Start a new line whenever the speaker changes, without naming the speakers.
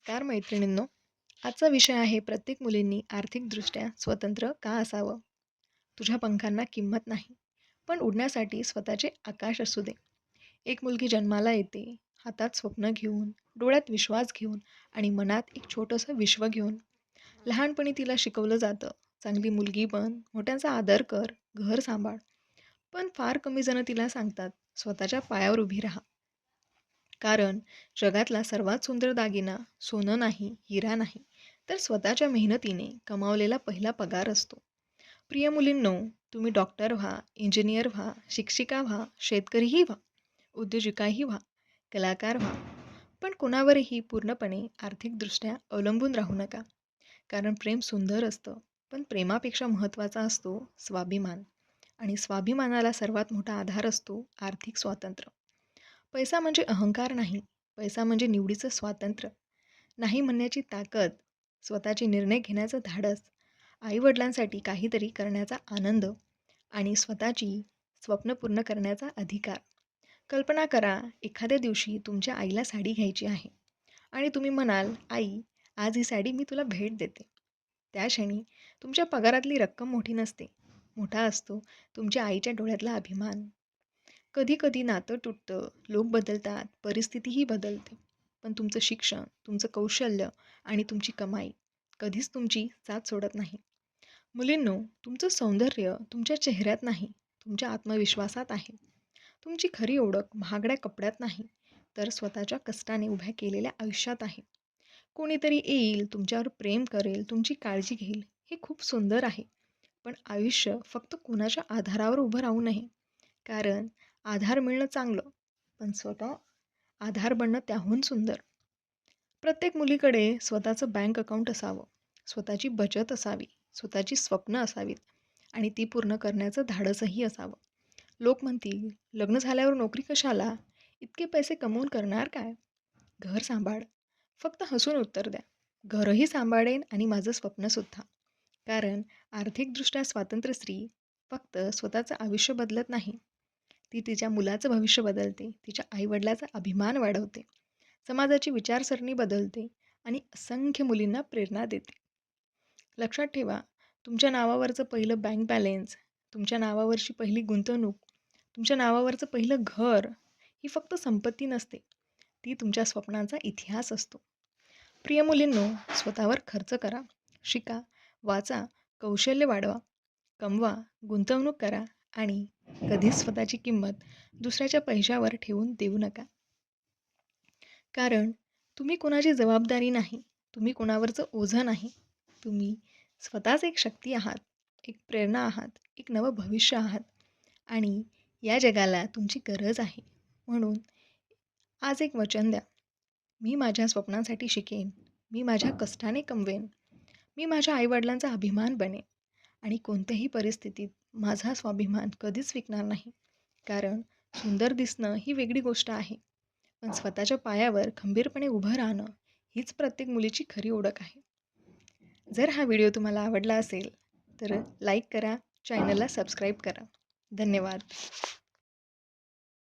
नमस्कार मैत्रिणींनो. आजचा विषय आहे प्रत्येक मुलींनी आर्थिकदृष्ट्या स्वतंत्र का असावं? तुझ्या पंखांना किंमत नाही, पण उडण्यासाठी स्वतःचे आकाश असू दे. एक मुलगी जन्माला येते, हातात स्वप्न घेऊन, डोळ्यात विश्वास घेऊन आणि मनात एक छोटंसं विश्व घेऊन. लहानपणी तिला शिकवलं जातं, चांगली मुलगी बन, मोठ्यांचा आदर कर, घर सांभाळ. पण फार कमी जण तिला सांगतात, स्वतःच्या पायावर उभी राहा. कारण जगातला सर्वात सुंदर दागिना सोनं नाही, हिरा नाही, तर स्वतःच्या मेहनतीने कमावलेला पहिला पगार असतो. प्रिय मुलींनो, तुम्ही डॉक्टर व्हा, इंजिनियर व्हा, शिक्षिका व्हा, शेतकरीही व्हा, उद्योजिकाही व्हा, कलाकार व्हा. पण कोणावरही पूर्णपणे आर्थिकदृष्ट्या अवलंबून राहू नका. कारण प्रेम सुंदर असतं, पण प्रेमापेक्षा महत्त्वाचा असतो स्वाभिमान. आणि स्वाभिमानाला सर्वात मोठा आधार असतो आर्थिक स्वातंत्र्य. पैसा म्हणजे अहंकार नाही, पैसा म्हणजे निवडीचं स्वातंत्र्य. नाही म्हणण्याची ताकद, स्वतःचे निर्णय घेण्याचं धाडस, आई-वडिलांसाठी काहीतरी करण्याचा आनंद आणि स्वतःची स्वप्न पूर्ण करण्याचा अधिकार. कल्पना करा, एखाद्या दिवशी तुमच्या आईला साडी घ्यायची आहे आणि तुम्ही म्हणाल, "आई, आज ही साडी मी तुला भेट देते." त्या क्षणी तुमच्या पगारातली रक्कम मोठी नसते. मोठा असतो तुमच्या आईच्या डोळ्यातला अभिमान. कधी-कधी नातं तुटतं, लोक बदलतात, परिस्थितीही बदलते. पण तुमचं शिक्षण, तुमचं कौशल्य आणि तुमची कमाई कधीच तुमची साथ सोडत नाही. मुलींनो, तुमचं सौंदर्य तुमच्या चेहऱ्यात नाही, तुमच्या आत्मविश्वासात आहे. तुमची खरी ओळख महागड्या कपड्यात नाही, तर स्वतःच्या कष्टाने उभ्या केलेल्या आयुष्यात आहे. कोणीतरी येईल, तुमच्यावर प्रेम करेल, तुमची काळजी घेईल, हे खूप सुंदर आहे. पण आयुष्य फक्त कोणाच्या आधारावर उभं राहू नये. कारण आधार मिळणं चांगलं, पण स्वतः आधार बनणं त्याहून सुंदर. प्रत्येक मुलीकडे स्वतःचं बँक अकाउंट असावं, स्वतःची बचत असावी, स्वतःची स्वप्न असावीत आणि ती पूर्ण करण्याचं धाडसही असावं. लोक म्हणतील, लग्न झाल्यावर नोकरी कशाला? इतके पैसे कमवून करणार काय? घर सांभाळ. फक्त हसून उत्तर द्या. घरही सांभाळेन आणि माझं स्वप्नसुद्धा. कारण आर्थिकदृष्ट्या स्वातंत्र्य स्त्री फक्त स्वतःचं आयुष्य बदलत नाही. ती तिच्या मुलाचं भविष्य बदलते, तिच्या आईवडिलाचा अभिमान वाढवते, समाजाची विचारसरणी बदलते आणि असंख्य मुलींना प्रेरणा देते. लक्षात ठेवा, तुमच्या नावावरचं पहिलं बँक बॅलन्स, तुमच्या नावावरची पहिली गुंतवणूक, तुमच्या नावावरचं पहिलं घर, ही फक्त संपत्ती नसते. ती तुमच्या स्वप्नांचा इतिहास असतो. प्रिय मुलींनो, स्वतःवर खर्च करा, शिका, वाचा, कौशल्य वाढवा, कमवा, गुंतवणूक करा आणि कधीच स्वतःची किंमत दुसऱ्याच्या पैशावर ठेवून देऊ नका. कारण तुम्ही कोणाची जबाबदारी नाही, तुम्ही कोणावरचं ओझं नाही. तुम्ही स्वतःच एक शक्ती आहात, एक प्रेरणा आहात, एक नवं भविष्य आहात आणि या जगाला तुमची गरज आहे. म्हणून आज एक वचन द्या. मी माझ्या स्वप्नांसाठी शिकेन, मी माझ्या कष्टाने कमवेन, मी माझ्या आईवडिलांचा अभिमान बनेन आणि कोणत्याही परिस्थितीत माझा स्वाभिमान कधीच विकणार नाही. कारण सुंदर दिसणं ही वेगळी गोष्ट आहे, पण स्वतःच्या पायावर खंबीरपणे उभं राहणं हीच प्रत्येक मुलीची खरी ओळख आहे. जर हा व्हिडिओ तुम्हाला आवडला असेल तर लाईक करा, चॅनलला सबस्क्राईब करा. धन्यवाद.